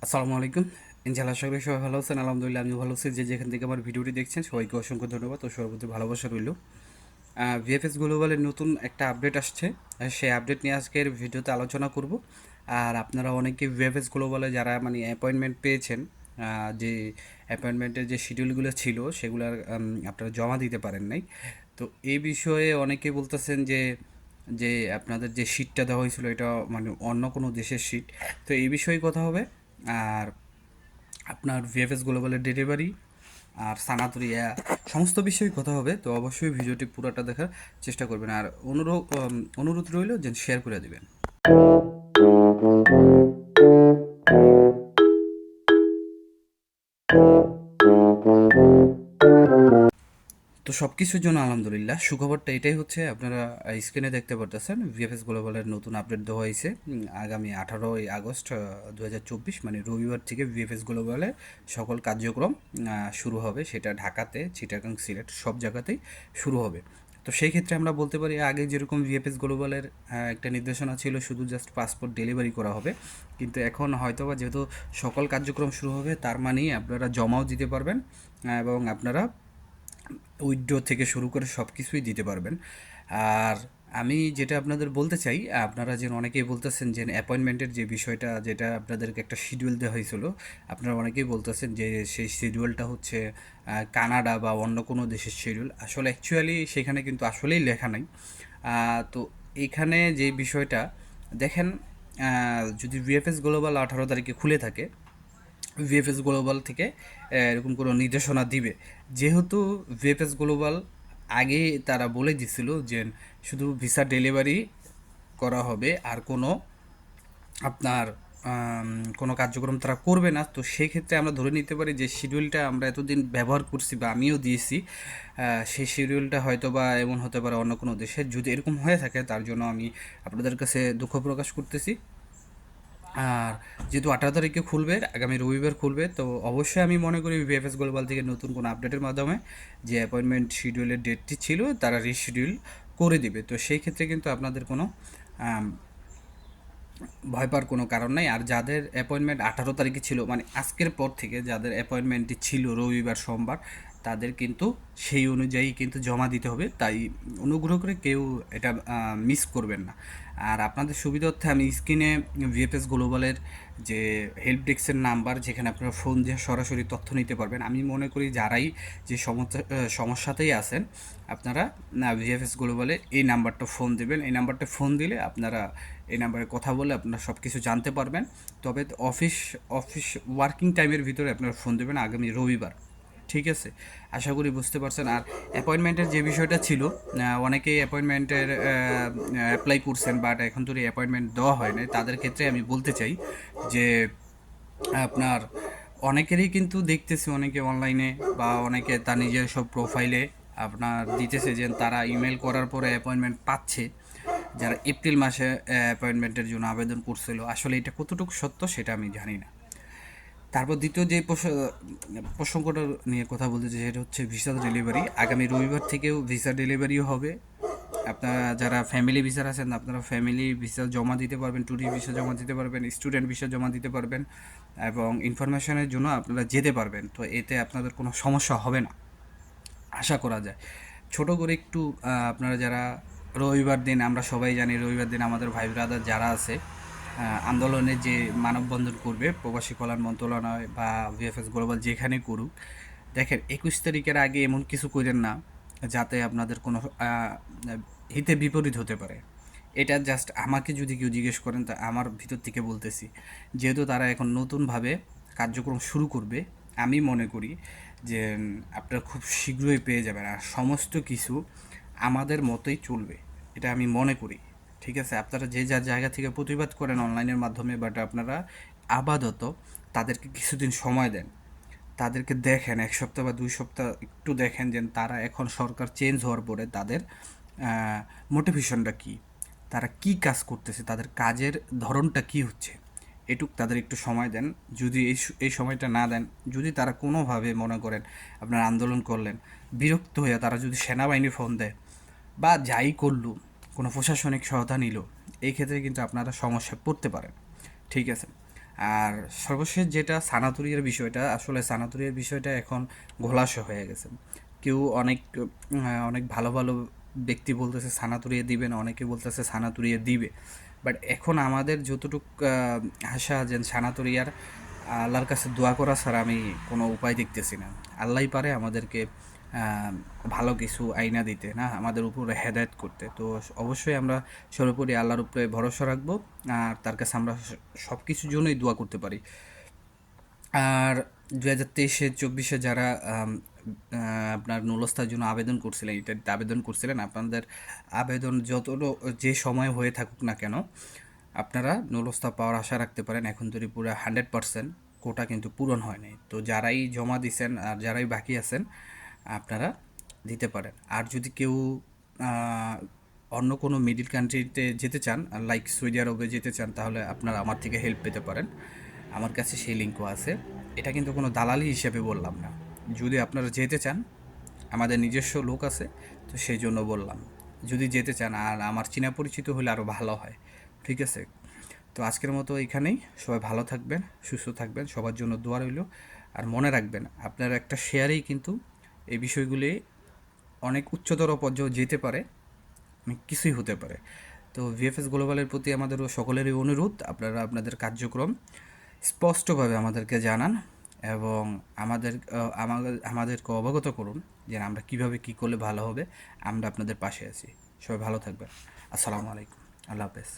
আসসালামু আলাইকুম। ইনশাআল্লাহ আশা করি সবাই ভালো আছেন। আলহামদুলিল্লাহ আমিও ভালো আছি। যে যেখান থেকে আমার ভিডিওটি দেখছেন সবাইকে অসংখ্য ধন্যবাদ ও সবার প্রতি ভালোবাসা রইল। ভিএফএস গ্লোবালের নতুন একটা আপডেট আসছে। সেই আপডেট নিয়ে আজকের ভিডিওতে আলোচনা করব। আর আপনারা অনেকে ভিএফএস গ্লোবালে যারা মানে অ্যাপয়েন্টমেন্ট পেয়েছেন, যে অ্যাপয়েন্টমেন্টের যে শিডিউলগুলো ছিল সেগুলো আপনারা জমা দিতে পারেন নাই। তো এই বিষয়ে অনেকে বলতেছেন যে যে আপনাদের যে শিটটা দেওয়া হয়েছিল এটা মানে অন্য কোনো দেশের শিট। তো এই বিষয়ে কথা হবে। আর আপনার ভিএফএস গ্লোবালের ডেলিভারি আর সানাতুরিয়া সমস্ত বিষয়ে কথা হবে। তো অবশ্যই ভিডিওটি পুরোটা দেখার চেষ্টা করবেন। আর অনুরোধ রইল যে শেয়ার করে দেবেন। তো সব কিছুর জন্য আলহামদুলিল্লাহ সুখবরটা এটাই হচ্ছে, আপনারা স্ক্রিনে দেখতে পারতেছেন ভিএফএস গ্লোবালের নতুন আপডেট দেওয়া হয়েছে। আগামী 18ই আগস্ট 2024 মানে রবিবার থেকে ভিএফএস গ্লোবালে সকল কার্যক্রম শুরু হবে। সেটা ঢাকাতে, চিটাগাং, সিলেট সব জায়গাতেই শুরু হবে। তো সেই ক্ষেত্রে আমরা বলতে পারি আগে যেরকম ভিএফএস গ্লোবালের একটা নির্দেশনা ছিল শুধু জাস্ট পাসপোর্ট ডেলিভারি করা হবে, কিন্তু এখন হয়তোবা যেহেতু সকল কার্যক্রম শুরু হবে তার মানেই আপনারা জমাও দিতে পারবেন এবং আপনারা উইথড্র থেকে শুরু করে সব কিছুই দিতে পারবেন। আর আমি যেটা আপনাদের বলতে চাই, আপনারা যে অনেকেই বলতেছেন যে অ্যাপয়েন্টমেন্টের যে বিষয়টা, যেটা আপনাদেরকে একটা শিডিউল দেওয়া হয়েছিল, আপনারা অনেকেই বলতেছেন যে সেই শিডিউলটা হচ্ছে কানাডা বা অন্য কোনো দেশের শিডিউল। আসলে অ্যাকচুয়ালি সেখানে কিন্তু আসলেই লেখা নাই। তো এখানে যে বিষয়টা দেখেন, যদি ভিএফএস গ্লোবাল 18 তারিখে খুলে থাকে, ভিএফএস গ্লোবাল থেকে এরকম কোনো নির্দেশনা দিবে। যেহেতু ভিএফএস গ্লোবাল আগে তারা বলে দিছিল যে শুধু ভিসা ডেলিভারি করা হবে আর কোনো আপনার কোনো কার্যক্রম তারা করবে না। তো সেই ক্ষেত্রে আমরা ধরে নিতে পারি যে শিডিউলটা আমরা এতদিন ব্যবহার করছি বা আমিও দিয়েছি, সেই শিডিউলটা হয়তো বা এমন হতে পারে অন্য কোনো দেশে। যদি এরকম হয়ে থাকে তার জন্য আমি আপনাদের কাছে দুঃখ প্রকাশ করতেছি। আর যেহেতু 18 তারিখে খুলবে, আগামী রবিবার খুলবে, তো অবশ্যই আমি মনে করি ভিএফএস গ্লোবাল থেকে নতুন কোনো আপডেটের মাধ্যমে যে অ্যাপয়েন্টমেন্ট শিডিউলের ডেটটি ছিল তারা রিশিডিউল করে দিবে। তো সেই ক্ষেত্রে কিন্তু আপনাদের কোনো আম, ভয় পাওয়ার কোনো কারণ নাই। আর যাদের অ্যাপয়েন্টমেন্ট 18 তারিখে ছিল মানে আজকের পর থেকে যাদের অ্যাপয়েন্টমেন্টটি ছিল রবিবার, সোমবার, তাদের কিন্তু সেই অনুযায়ী কিন্তু জমা দিতে হবে। তাই অনুগ্রহ করে কেউ এটা মিস করবেন না। আর আপনাদের সুবিধার্থে আমি স্ক্রিনে ভিএফএস গ্লোবালের যে হেল্প ডেস্কের নাম্বার, যেখানে আপনারা ফোন দিয়ে সরাসরি তথ্য নিতে পারবেন। আমি মনে করি যারাই যে সমস্যাতেই আছেন আপনারা ভিএফএস গ্লোবালে এই নাম্বারটা ফোন দেবেন। এই নাম্বারটা ফোন দিলে আপনারা এই নাম্বারে কথা বলে আপনারা সব কিছু জানতে পারবেন। তবে অফিস অফিস ওয়ার্কিং টাইমের ভিতরে আপনারা ফোন দেবেন আগামী রবিবার। ঠিক আছে, আশা করি বুঝতে পারছেন। আর অ্যাপয়েন্টমেন্টের যে বিষয়টা ছিল, অনেকেই অ্যাপয়েন্টমেন্টের অ্যাপ্লাই করছেন বাট এখন তো অ্যাপয়েন্টমেন্ট দেওয়া হয় নাই। তাদের ক্ষেত্রে আমি বলতে চাই যে আপনার অনেকেরই কিন্তু দেখতেছি, অনেকে অনলাইনে বা অনেকে তার নিজের সব প্রোফাইলে আপনার দিতেছে যে তারা ইমেল করার পরে অ্যাপয়েন্টমেন্ট পাচ্ছে, যারা এপ্রিল মাসে অ্যাপয়েন্টমেন্টের জন্য আবেদন করছিল। আসলে এটা কতটুকু সত্য সেটা আমি জানি না। তারপর দ্বিতীয় যে প্রসঙ্গটা নিয়ে কথা বলতে চাই সেটা হচ্ছে ভিসা ডেলিভারি। আগামী রবিবার থেকেও ভিসা ডেলিভারিও হবে। আপনারা যারা ফ্যামিলি ভিসার আছেন আপনারা ফ্যামিলি ভিসা জমা দিতে পারবেন, ট্যুরিস্ট ভিসা জমা দিতে পারবেন, স্টুডেন্ট ভিসা জমা দিতে পারবেন এবং ইনফরমেশনের জন্য আপনারা যেতে পারবেন। তো এতে আপনাদের কোনো সমস্যা হবে না আশা করা যায়। ছোট করে একটু আপনারা যারা রবিবার দিন, আমরা সবাই জানি রবিবার দিন আমাদের ভাই ব্রাদার যারা আছে আন্দোলনে যে মানববন্ধন করবে, প্রবাসী কল্যাণ মন্ত্রণালয় বা ভিএফএস গ্লোবাল যেখানে করুক, দেখেন 21 তারিখের আগে এমন কিছু করেন না যাতে আপনাদের কোনো হিতে বিপরীত হতে পারে। এটা জাস্ট আমাকে যদি কেউ জিজ্ঞেস করেন তা আমার ভিতর থেকে বলতেছি, যেহেতু তারা এখন নতুনভাবে কার্যক্রম শুরু করবে, আমি মনে করি যে আপনারা খুব শীঘ্রই পেয়ে যাবেন আর সমস্ত কিছু আমাদের মতোই চলবে, এটা আমি মনে করি। ঠিক আছে, আপনারা যে যার জায়গা থেকে প্রতিবাদ করেন অনলাইনের মাধ্যমে, বাট আপনারা আপাতত তাদেরকে কিছুদিন সময় দেন, তাদেরকে দেখেন 1 সপ্তাহ বা 2 সপ্তাহ একটু দেখেন যে তারা এখন সরকার চেঞ্জ হওয়ার পরে তাদের মোটিভেশনটা কী, তারা কি কাজ করতেছে, তাদের কাজের ধরনটা কি হচ্ছে, এটুক তাদের একটু সময় দেন। যদি এই সময়টা না দেন, যদি তারা কোনোভাবে মনে করেন আপনার আন্দোলন করলেন বিরক্ত হয়ে তারা যদি সেনাবাহিনী ফোন দেয় বা যাই করলো, কোনো প্রশাসনিক সহায়তা নিল, এই ক্ষেত্রে কিন্তু আপনারা সমস্যায় পড়তে পারেন। ঠিক আছে, আর সর্বশেষ যেটা সানাতুরিয়ার বিষয়টা, আসলে সানাতুরিয়ার বিষয়টা এখন ঘোলাসা হয়ে গেছে। কেউ অনেক ভালো ভালো ব্যক্তি বলতেছে সানাতুরিয়া দিবে না, অনেকে বলতেছে সানাতুরিয়া দিবে। বাট এখন আমাদের যতটুকু আশা যে সানাতুরিয়ার আল্লাহর কাছে দোয়া করা ছাড়া আমি কোনো উপায় দেখতেছি না। আল্লাহই পারে আমাদেরকে ভালো কিছু আইনা দিতে, না আমাদের উপরে হেদায়েত করতে। তো অবশ্যই আমরা সর্বোপরি আল্লাহর উপরে ভরসা রাখবো, আর তার কাছে আমরা সব কিছুর জন্যই দোয়া করতে পারি। আর 2023-24 যারা আপনার নুলস্তার জন্য আবেদন করছিলেন, এটা আবেদন করছিলেন, আপনাদের আবেদন যে সময় হয়ে থাকুক না কেন, আপনারা নুলস্তা পাওয়ার আশা রাখতে পারেন। এখন তৈরি পুরো 100% কোটা কিন্তু পূরণ হয় নাই। তো যারাই জমা দিছেন আর যারাই বাকি আছেন, আপনারা দিতে পারেন। আর যদি কেউ আহ, অন্য কোনো মিডিল কান্ট্রিতে যেতে চান, লাইক সৌদি আরবে যেতে চান, তাহলে আপনারা আমার থেকে হেল্প পেতে পারেন। আমার কাছে সেই লিঙ্কও আছে। এটা কিন্তু কোনো দালালি হিসেবে বললাম না। যদি আপনারা যেতে চান, আমাদের নিজস্ব লোক আছে, তো সেই জন্য বললাম। যদি যেতে চান, আর আমার চেনা পরিচিত হলে আরও ভালো হয়। ঠিক আছে? তো আজকের মতো এখানেই। সবাই ভালো থাকবেন, সুস্থ থাকবেন, সবার জন্য দোয়া রইল। আর মনে রাখবেন, আপনার একটা শেয়ারেই কিন্তু এই বিষয়গুলি অনেক উচ্চতর পর্যায়ে যেতে পারে, অনেক কিছুই হতে পারে। তো ভিএফএস গ্লোবালের প্রতি আমাদেরও সকলেরই অনুরোধ, আপনারা আপনাদের কার্যক্রম স্পষ্টভাবে আমাদেরকে জানান এবং আমাদেরকে অবগত করুন যে আমরা কিভাবে কী করলে ভালো হবে। আমরা আপনাদের পাশে আছি। সবাই ভালো থাকবেন। আসসালামু আলাইকুম। আল্লাহ হাফেজ।